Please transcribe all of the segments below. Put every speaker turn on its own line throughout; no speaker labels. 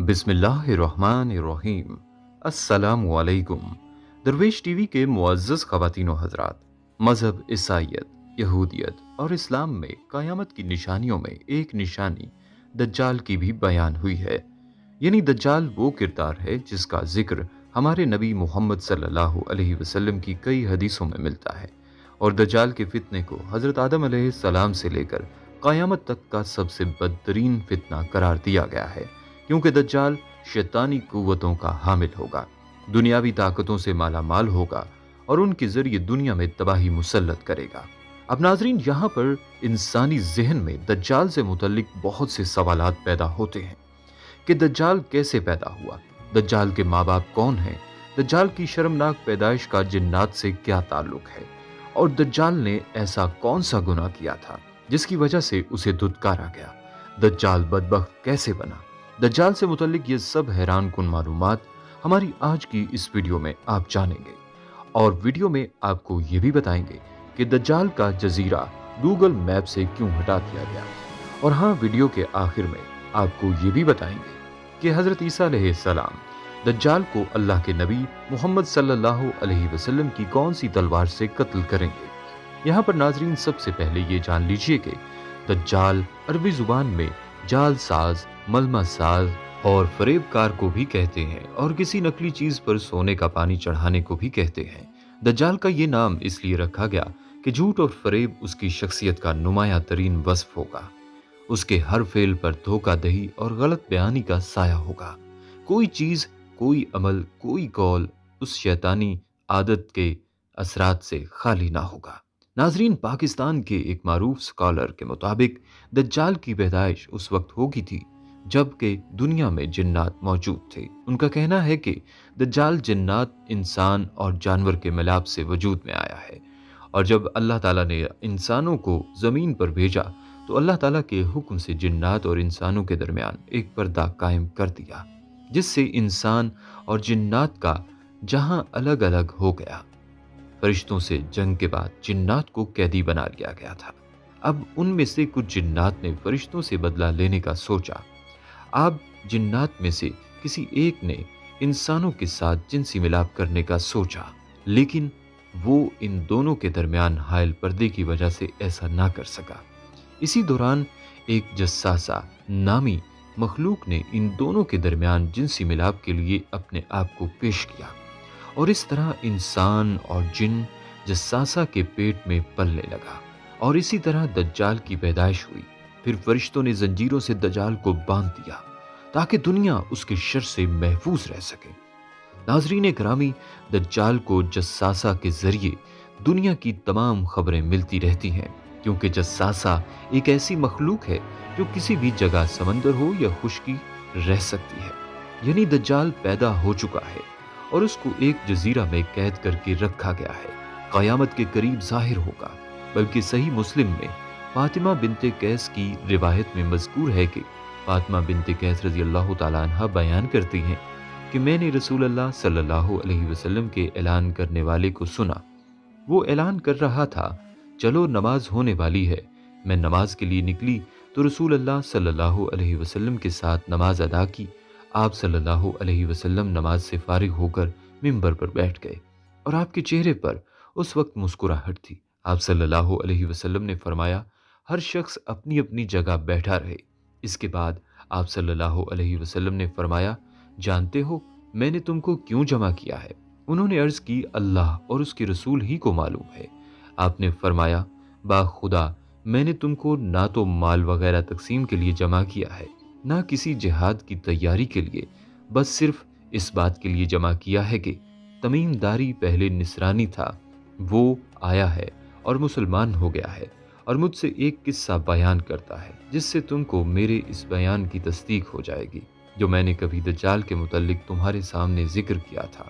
बिस्मिल्लाहिर्रहमानिर्रहीम। अस्सलामु अलैकुम। दरवेश टीवी के मुअज़्ज़ज़ ख़वातीन व हज़रात, मज़हब ईसाईयत, यहूदियत और इस्लाम में क़यामत की निशानियों में एक निशानी दज्जाल की भी बयान हुई है। यानी दज्जाल वो किरदार है जिसका जिक्र हमारे नबी मोहम्मद सल्लल्लाहु अलैहि वसल्लम की कई हदीसों में मिलता है, और दज्जाल के फितने को हज़रत आदम अलैहिस्सलाम से लेकर क़यामत तक का सबसे बदतरीन फितना करार दिया गया है, क्योंकि दज्जाल शैतानी कुव्वतों का हामिल होगा, दुनियावी ताकतों से माला माल होगा और उनके जरिए दुनिया में तबाही मुसल्लत करेगा। अब नाजरीन, यहाँ पर इंसानी जहन में दज्जाल से मुतल्लिक बहुत से सवालात पैदा होते हैं कि दज्जाल कैसे पैदा हुआ, दज्जाल के माँ बाप कौन हैं, दज्जाल की शर्मनाक पैदाइश का जिन्नात से क्या ताल्लुक है, और दज्जाल ने ऐसा कौन सा गुनाह किया था जिसकी वजह से उसे धुतकारा गया, दज्जाल बदबख्त कैसे बना। दज्जाल से मुतल्लिक ये सब हैरान कुन मालूमात हमारी आज की इस वीडियो में आप जानेंगे, और वीडियो में आपको ये भी बताएंगे कि दज्जाल का जजीरा गूगल मैप से क्यों हटा दिया गया। और हाँ, वीडियो के आखिर में आपको ये भी बताएंगे कि हजरत ईसा अलैहिस्सलाम दज्जाल को अल्लाह के नबी मोहम्मद सल्लल्लाहु अलैहि वसल्लम की कौन सी तलवार से कत्ल करेंगे। यहाँ पर नाजरीन सबसे पहले ये जान लीजिए कि दज्जाल अरबी जुबान में जाल साज, मलमा साज और फरेबकार को भी कहते हैं, और किसी नकली चीज पर सोने का पानी चढ़ाने को भी कहते हैं। दज्जाल का ये नाम इसलिए रखा गया कि झूठ और फरेब उसकी शख्सियत का नुमाया तरीन वस्फ होगा। उसके हर फेल पर धोखादही और गलत बयानी का साया होगा। कोई चीज, कोई अमल, कोई कौल उस शैतानी आदत के असरात से खाली ना होगा। नाजरीन, पाकिस्तान के एक मारूफ स्कॉलर के मुताबिक दज्जाल की पैदाइश उस वक्त होगी थी जबकि दुनिया में जिन्नात मौजूद थे। उनका कहना है कि दज्जाल जिन्नात, इंसान और जानवर के मिलाप से वजूद में आया है, और जब अल्लाह ताला ने इंसानों को ज़मीन पर भेजा तो अल्लाह ताला के हुक्म से जिन्नात और इंसानों के दरमियान एक पर्दा कायम कर दिया, जिससे इंसान और जिन्नात का जहां अलग अलग हो गया। फरिश्तों से जंग के बाद जिन्नात को कैदी बना लिया गया था। अब उनमें से कुछ जिन्नात ने फरिश्तों से बदला लेने का सोचा। अब जिन्नात में से किसी एक ने इंसानों के साथ जिनसी मिलाप करने का सोचा, लेकिन वो इन दोनों के दरमियान हायल पर्दे की वजह से ऐसा ना कर सका। इसी दौरान एक जस्सासा नामी मखलूक ने इन दोनों के दरमियान जिनसी मिलाप के लिए अपने आप को पेश किया, और इस तरह इंसान और जिन जस्सासा के पेट में पलने लगा, और इसी तरह दज्जाल की पैदाइश हुई। फिर फरिश्तों ने जंजीरों से दज्जाल को बांध दिया ताकि दुनिया उसके शर से महफूज रह सके। नाजरीन करामी, दज्जाल को जस्सासा के जरिए दुनिया की तमाम खबरें मिलती रहती हैं, क्योंकि जस्सासा एक ऐसी मखलूक है जो किसी भी जगह, समंदर हो या खुश्की, रह सकती है। यानी दज्जाल पैदा हो चुका है और उसको एक जजीरा में कैद करके रखा गया है। क़यामत के करीब जाहिर होगा। बल्कि सही मुस्लिम में फातिमा बिनते कैस की रिवायत में मज़कूर है कि फातिमा बिनते कैस रज़ी अल्लाह ताला अन्हा बयान करती हैं कि मैंने रसूल अल्लाह सल्लल्लाहु अलैहि वसल्लम के ऐलान करने वाले को सुना। वो ऐलान कर रहा था, चलो नमाज होने वाली है। मैं नमाज के लिए निकली तो रसूल अल्लाह सल्लल्लाहु अलैहि वसल्लम के साथ नमाज अदा की। आप सल्लल्लाहु अलैहि वसल्लम नमाज से फारिग होकर मिंबर पर बैठ गए, और आपके चेहरे पर उस वक्त मुस्कुराहट थी। आप सल्लल्लाहु अलैहि वसल्लम ने फरमाया, हर शख्स अपनी अपनी जगह बैठा रहे। इसके बाद आप सल्लल्लाहु अलैहि वसल्लम ने फरमाया, जानते हो मैंने तुमको क्यों जमा किया है? उन्होंने अर्ज की, अल्लाह और उसके रसूल ही को मालूम है। आपने फरमाया, बाखुदा मैंने तुमको ना तो माल वगैरह तकसीम के लिए जमा किया है, ना किसी जिहाद की तैयारी के लिए, बस सिर्फ इस बात के लिए जमा किया है कि तमीमदारी पहले निसरानी था, वो आया है और मुसलमान हो गया है, और मुझसे एक किस्सा बयान करता है जिससे तुमको मेरे इस बयान की तस्दीक हो जाएगी जो मैंने कभी दज्जाल के मुतल्लिक तुम्हारे सामने जिक्र किया था।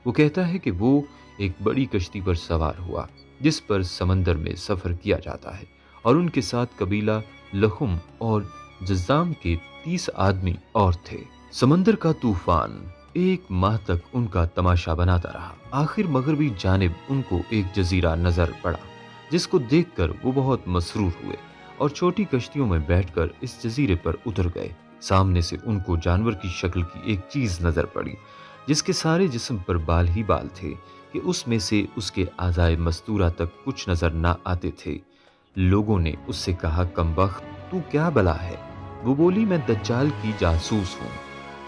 वो कहता है कि वो एक बड़ी कश्ती पर सवार हुआ जिस पर समंदर में सफ़र किया जाता है, और उनके साथ कबीला लहुम और जज़ाम के 30 आदमी और थे। समंदर का तूफान एक माह तक उनका तमाशा बनाता रहा। आखिर मगरबी जानिब उनको एक जजीरा नजर पड़ा, जिसको देखकर वो बहुत मसरूर हुए और छोटी कश्तियों में बैठकर इस जजीरे पर उतर गए। सामने से उनको जानवर की शक्ल की एक चीज नजर पड़ी जिसके सारे जिस्म पर बाल ही बाल थे कि उसमें से उसके आज़ाए मस्तूरा तक कुछ नजर ना आते थे। लोगों ने उससे कहा, कमबख्त, तू क्या बला है? वो बोली, मैं दज्जाल की जासूस हूँ।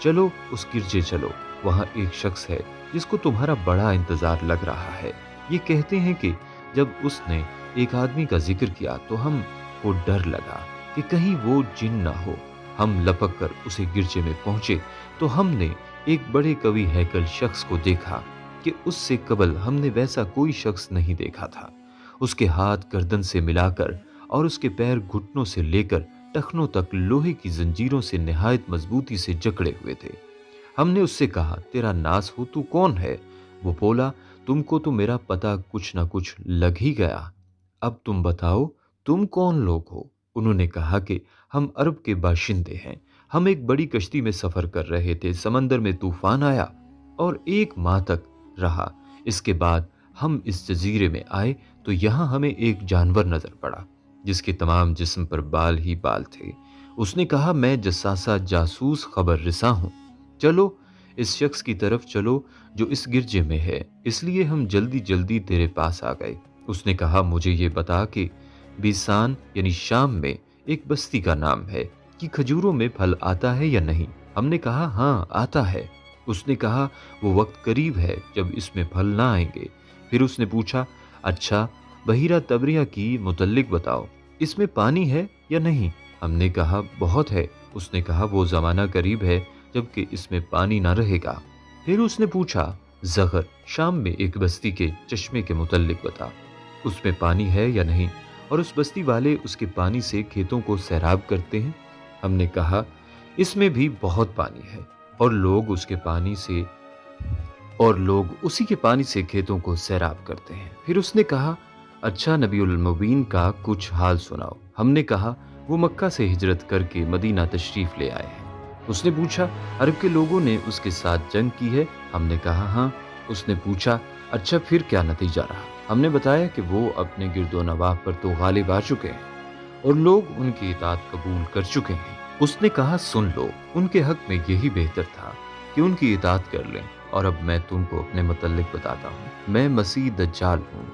चलो उस गिरजे चलो, वहां एक शख्स है जिसको तुम्हारा बड़ा इंतजार लग रहा है। ये कहते हैं कि जब उसने एक आदमी का जिक्र किया तो हमको डर लगा कि कहीं वो जिन ना हो। हम लपक कर उसे गिरजे में पहुंचे तो हमने एक बड़े कवि हैकल शख्स को देखा कि उससे कबल हमने वैसा कोई शख्स नहीं देखा था। उसके हाथ गर्दन से मिलाकर और उसके पैर घुटनों से लेकर टखनों तक लोहे की जंजीरों से निहायत मजबूती से जकड़े हुए थे। हमने उससे कहा, तेरा नास हो, तू कौन है? वो बोला, तुमको तो मेरा पता कुछ ना कुछ लग ही गया। अब तुम बताओ, तुम कौन लोग हो? उन्होंने कहा कि हम अरब के बाशिंदे हैं। हम एक बड़ी कश्ती में सफर कर रहे थे, समंदर में तूफान आया और एक माह तक रहा। इसके बाद हम इस जजीरे में आए तो यहाँ हमें एक जानवर नजर पड़ा जिसके तमाम जिस्म पर बाल ही बाल थे। उसने कहा, मैं जसासा जासूस खबर रिसा हूँ। चलो इस शख्स की तरफ चलो जो इस गिरजे में है, इसलिए हम जल्दी जल्दी तेरे पास आ गए। उसने कहा, मुझे ये बता कि बीसान यानी शाम में एक बस्ती का नाम है कि खजूरों में फल आता है या नहीं? हमने कहा, हाँ आता है। उसने कहा, वो वक्त करीब है जब इसमें फल ना आएंगे। फिर उसने पूछा, अच्छा बहीरा तबरिया की मुतल्लिक बताओ, इसमें पानी है या नहीं? हमने कहा, बहुत है। उसने कहा, वो जमाना करीब है जबकि इसमें पानी ना रहेगा। फिर उसने पूछा, जगर शाम में एक बस्ती के चश्मे के मुतल्लिक बता, उसमें पानी है या नहीं, और उस बस्ती वाले उसके पानी से खेतों को सैराब करते हैं? हमने कहा, इसमें भी बहुत पानी है और लोग उसी के पानी से खेतों को सैराब करते हैं। फिर उसने कहा, अच्छा नबीउल मुबीन का कुछ हाल सुनाओ। हमने कहा, वो मक्का से हिजरत करके मदीना तशरीफ ले आए हैं। उसने पूछा, अरब के लोगों ने उसके साथ जंग की है? हमने कहा, हाँ। उसने पूछा, अच्छा फिर क्या नतीजा रहा? हमने बताया कि वो अपने गिरदो नवाह पर तो गालिब आ चुके हैं और लोग उनकी इताअत कबूल कर चुके हैं। उसने कहा, सुन लो, उनके हक में यही बेहतर था कि उनकी इताअत कर लें। और अब मैं तुमको अपने मुतल्लिक बताता हूँ। मैं मसीह दज्जाल हूँ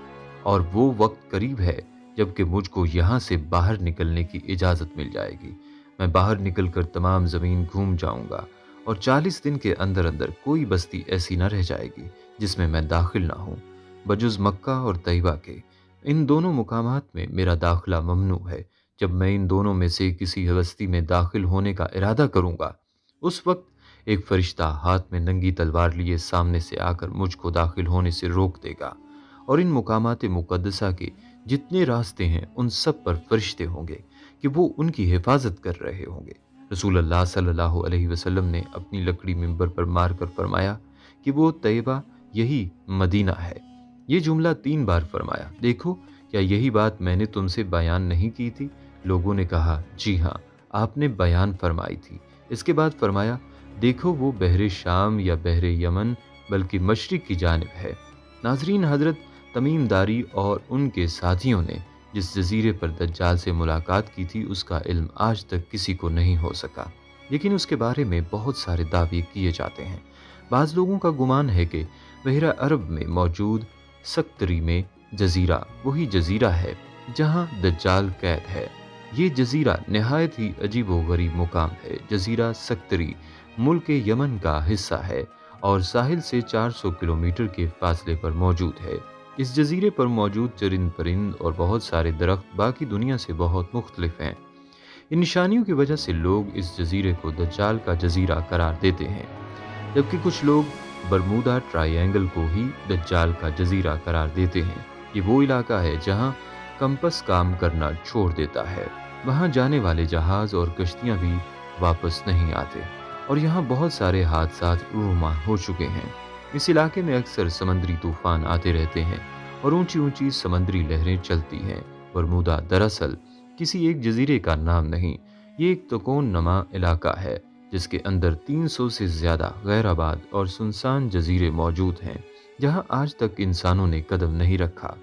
और वो वक्त करीब है जबकि मुझको यहाँ से बाहर निकलने की इजाज़त मिल जाएगी। मैं बाहर निकलकर तमाम ज़मीन घूम जाऊँगा और 40 दिन के अंदर अंदर कोई बस्ती ऐसी न रह जाएगी जिसमें मैं दाखिल ना हूँ, बजुज़ मक्का और तैयबा के। इन दोनों मुकामात में मेरा दाखिला ममनू है। जब मैं इन दोनों में से किसी बस्ती में दाखिल होने का इरादा करूँगा, उस वक्त एक फरिश्ता हाथ में नंगी तलवार लिए सामने से आकर मुझको दाखिल होने से रोक देगा और इन मुकामात मुक़द्दसा के जितने रास्ते हैं उन सब पर फरिश्ते होंगे कि वो उनकी हिफाजत कर रहे होंगे। रसूल अल्लाह सल्लल्लाहु अलैहि वसल्लम ने अपनी लकड़ी मिंबर पर मारकर फरमाया कि वो तैयबा यही मदीना है। ये जुमला 3 बार फरमाया। देखो, क्या यही बात मैंने तुमसे बयान नहीं की थी? लोगों ने कहा, जी हाँ, आपने बयान फरमाई थी। इसके बाद फरमाया, देखो वो बहरे शाम या बहरे यमन बल्कि मशरिक की जानिब है। नाजरीन, हजरत तमीम दारी और उनके साथियों ने जिस जजीरे पर दज्जाल से मुलाकात की थी उसका इल्म आज तक किसी को नहीं हो सका, लेकिन उसके बारे में बहुत सारे दावे किए जाते हैं। बाज़ लोगों का गुमान है कि बहरा अरब में मौजूद सक्तरी में जजीरा वही जजीरा है जहाँ दज्जाल कैद है। ये जजीरा नहायत ही अजीब व गरीब मुकाम है। जजीरा सक्तरी मुल्क यमन का हिस्सा है और साहिल से 400 किलोमीटर के फासले पर मौजूद है। इस जजीरे पर मौजूद चरिंद परिंद और बहुत सारे दरख्त बाकी दुनिया से बहुत मुख्तलिफ हैं। इन निशानियों की वजह से लोग इस जजीरे को दज्जाल का जजीरा करार देते हैं, जबकि कुछ लोग बरमूदा ट्रायंगल को ही दज्जाल का जजीरा करार देते हैं। ये वो इलाका है जहाँ कंपस काम करना छोड़ देता है, वहाँ जाने वाले जहाज और कश्तियाँ भी वापस नहीं आते और यहाँ बहुत सारे हादसात रूमा हो चुके हैं। इस इलाके में अक्सर समंदरी तूफान आते रहते हैं और ऊंची ऊंची समंदरी लहरें चलती हैं। बरमूदा दरअसल किसी एक जजीरे का नाम नहीं, ये एक तकोन नमा इलाका है जिसके अंदर 300 से ज़्यादा गैर आबाद और सुनसान जजीरे मौजूद हैं जहां आज तक इंसानों ने कदम नहीं रखा।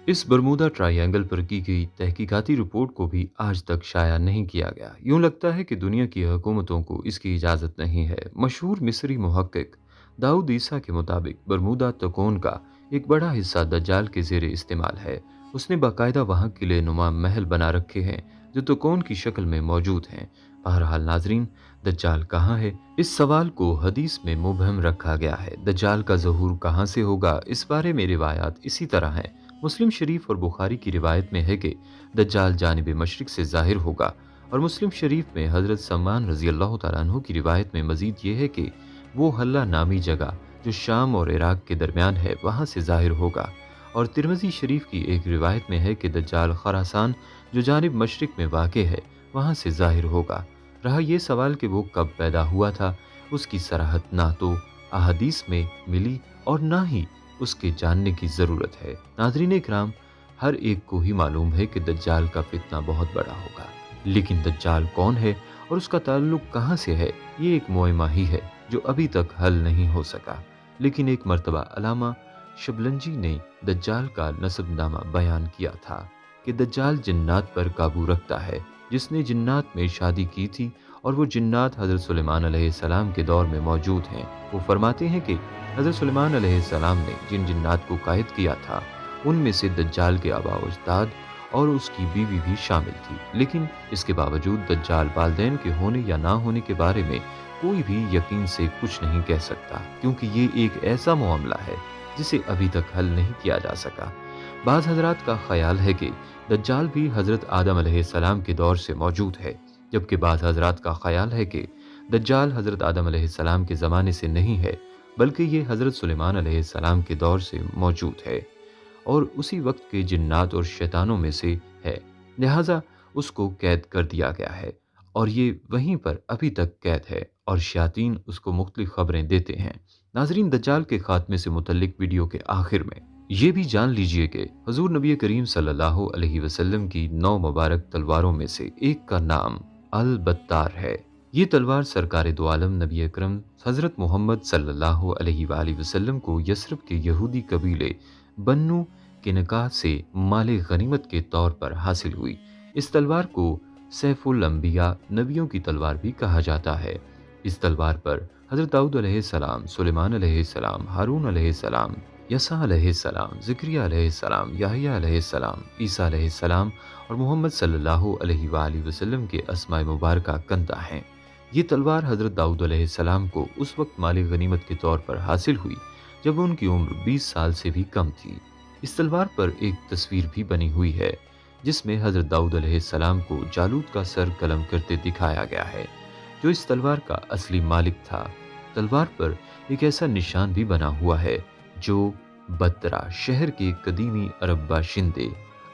इस बरमूदा ट्रायंगल पर की गई तहकीकाती रिपोर्ट को भी आज तक शाया नहीं किया गया। यूं लगता है कि दुनिया की हुकूमतों को इसकी इजाज़त नहीं है। मशहूर मिस्री मुहक्किक दाऊद ईसा के मुताबिक बरमूदा तकोन का एक बड़ा हिस्सा दज्जाल के ज़ेरे इस्तेमाल है। उसने बाकायदा वहाँ किले नुमा महल बना रखे हैं जो तकोन की शक्ल में मौजूद हैं। बहरहाल नाजरीन, दज्जाल कहाँ है? इस सवाल को हदीस में मुबहम रखा गया है। दज्जाल का ज़हूर कहाँ से होगा, इस बारे में रिवायात इसी तरह हैं। मुस्लिम शरीफ और बुखारी की रिवायत में है कि दज्जाल जानिब मशरिक से ज़ाहिर होगा, और मुस्लिम शरीफ में हज़रत सलमान रज़ी अल्लाह तआला अन्हु की रिवायत में मज़ीद ये है कि वो हल्ला नामी जगह जो शाम और इराक के दरमियान है वहाँ से ज़ाहिर होगा। और तिरमिज़ी शरीफ की एक रिवायत में है कि दज्जाल खरासान जो जानिब मशरिक में वाक़ है वहाँ से ज़ाहिर होगा। रहा ये सवाल कि वो कब पैदा हुआ था, उसकी सराहत ना तो अहादीस में मिली और ना ही उसके जानने की ज़रूरत है। नाज़रीन इकराम, हर एक को ही मालूम है कि दज्जाल का फितना बहुत बड़ा होगा, लेकिन दज्जाल कौन है और उसका ताल्लुक कहाँ से है, ये एक मुअम्मा ही है जो अभी तक हल नहीं हो सका। लेकिन एक मर्तबा अलामा शबलंजी ने दज्जाल का नसबनामा बयान किया था कि दज्जाल जिन्नात पर काबू रखता है। जिसने जिन्नात में शादी की थी और वो जिन्नात हज़रत सुलेमान अलैहिस्सलाम के दौर में मौजूद हैं। वो फरमाते हैं कि हज़रत सुलेमान अलैहिस्सलाम ने जिन जिन्नात को कायद किया था उनमें से दज्जाल के आबा व अजदाद और उसकी बीवी भी शामिल थी। लेकिन इसके बावजूद दज्जाल वालिदैन के होने या ना होने के बारे में कोई भी यकीन से कुछ नहीं कह सकता, क्योंकि ये एक ऐसा मामला है जिसे अभी तक हल नहीं किया जा सका। बाज़ हज़रात का ख्याल है कि दज्जाल भी हज़रत आदम अलैहिस्सलाम के दौर से मौजूद है, जबकि बाज़ हज़रात का ख्याल है कि दज्जाल हज़रत आदम अलैहिस्सलाम के ज़माने से नहीं है, बल्कि ये हज़रत सुलेमान अलैहिस्सलाम के दौर से मौजूद है और उसी वक्त के जिन्नात और शैतानों में से है, लिहाजा उसको कैद कर दिया गया है और ये वहीं पर अभी तक कैद है और शयातीन उसको मुख्तलिफ खबरें देते हैं। नाजरीन, दज्जाल के खात्मे से मुतल्लिक वीडियो के आखिर में ये भी जान लीजिए कि हुजूर नबी करीम सल्लल्लाहु अलैहि वसल्लम की 9 मुबारक तलवारों में से एक का नाम अल बत्तार है। ये तलवार सरकार दो आलम नबी अकरम हज़रत मोहम्मद सल्लल्लाहु अलैहि वसल्लम को यसरब के यहूदी कबीले बन्नू किनका से माले गनीमत के तौर पर हासिल हुई। इस तलवार को सैफुल अंबिया, नबियों की तलवार भी कहा जाता है। इस तलवार पर हज़रत दाऊद अलैहिस्सलाम, सुलेमान अलैहिस्सलाम, हारून अलैहिस्सलाम, यसा अलैहिस्सलाम, ज़िक्रिया अलैहिस्सलाम, याहया अलैहिस्सलाम, ईसा अलैहिस्सलाम और मोहम्मद सल्लल्लाहु अलैहि वसल्लम के अस्माए मुबारका कंधा हैं। ये तलवार हज़रत दाऊद अलैहिस्सलाम को उस वक्त माले गनीमत के तौर पर हासिल हुई जब उनकी उम्र 20 साल से भी कम थी। इस तलवार पर एक तस्वीर भी बनी हुई है जिसमें हज़रत दाऊद अलैहिस्सलाम को जालूत का सर कलम करते दिखाया गया है, जो इस तलवार का असली मालिक था। तलवार पर एक ऐसा निशान भी बना हुआ है जो बत्रा शहर के कदीमी अरब बाशिंदे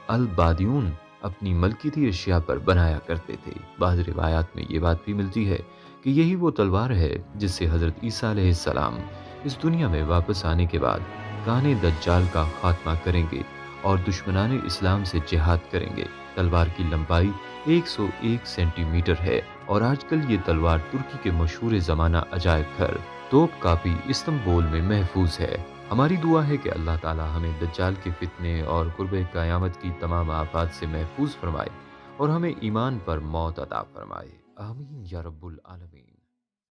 अल बादियून अपनी मलकीती अशिया पर बनाया करते थे। बाज़ रिवायात में ये बात भी मिलती है कि यही वो तलवार है जिससे हज़रत ईसा अलैहिस्सलाम इस दुनिया में वापस आने के बाद काने दज्जाल का खात्मा करेंगे और दुश्मनाने इस्लाम से जिहाद करेंगे। तलवार की लंबाई 101 सेंटीमीटर है और आजकल ये तलवार तुर्की के मशहूर ज़माना अजायब घर तोप कापी इस्तंबुल में महफूज है। हमारी दुआ है कि अल्लाह ताला हमें दज्जाल के फितने और कुर्बे क़यामत की तमाम आफात से महफूज फरमाए और हमें ईमान पर मौत अता फरमाए। आमीन या रब्बुल आलमीन।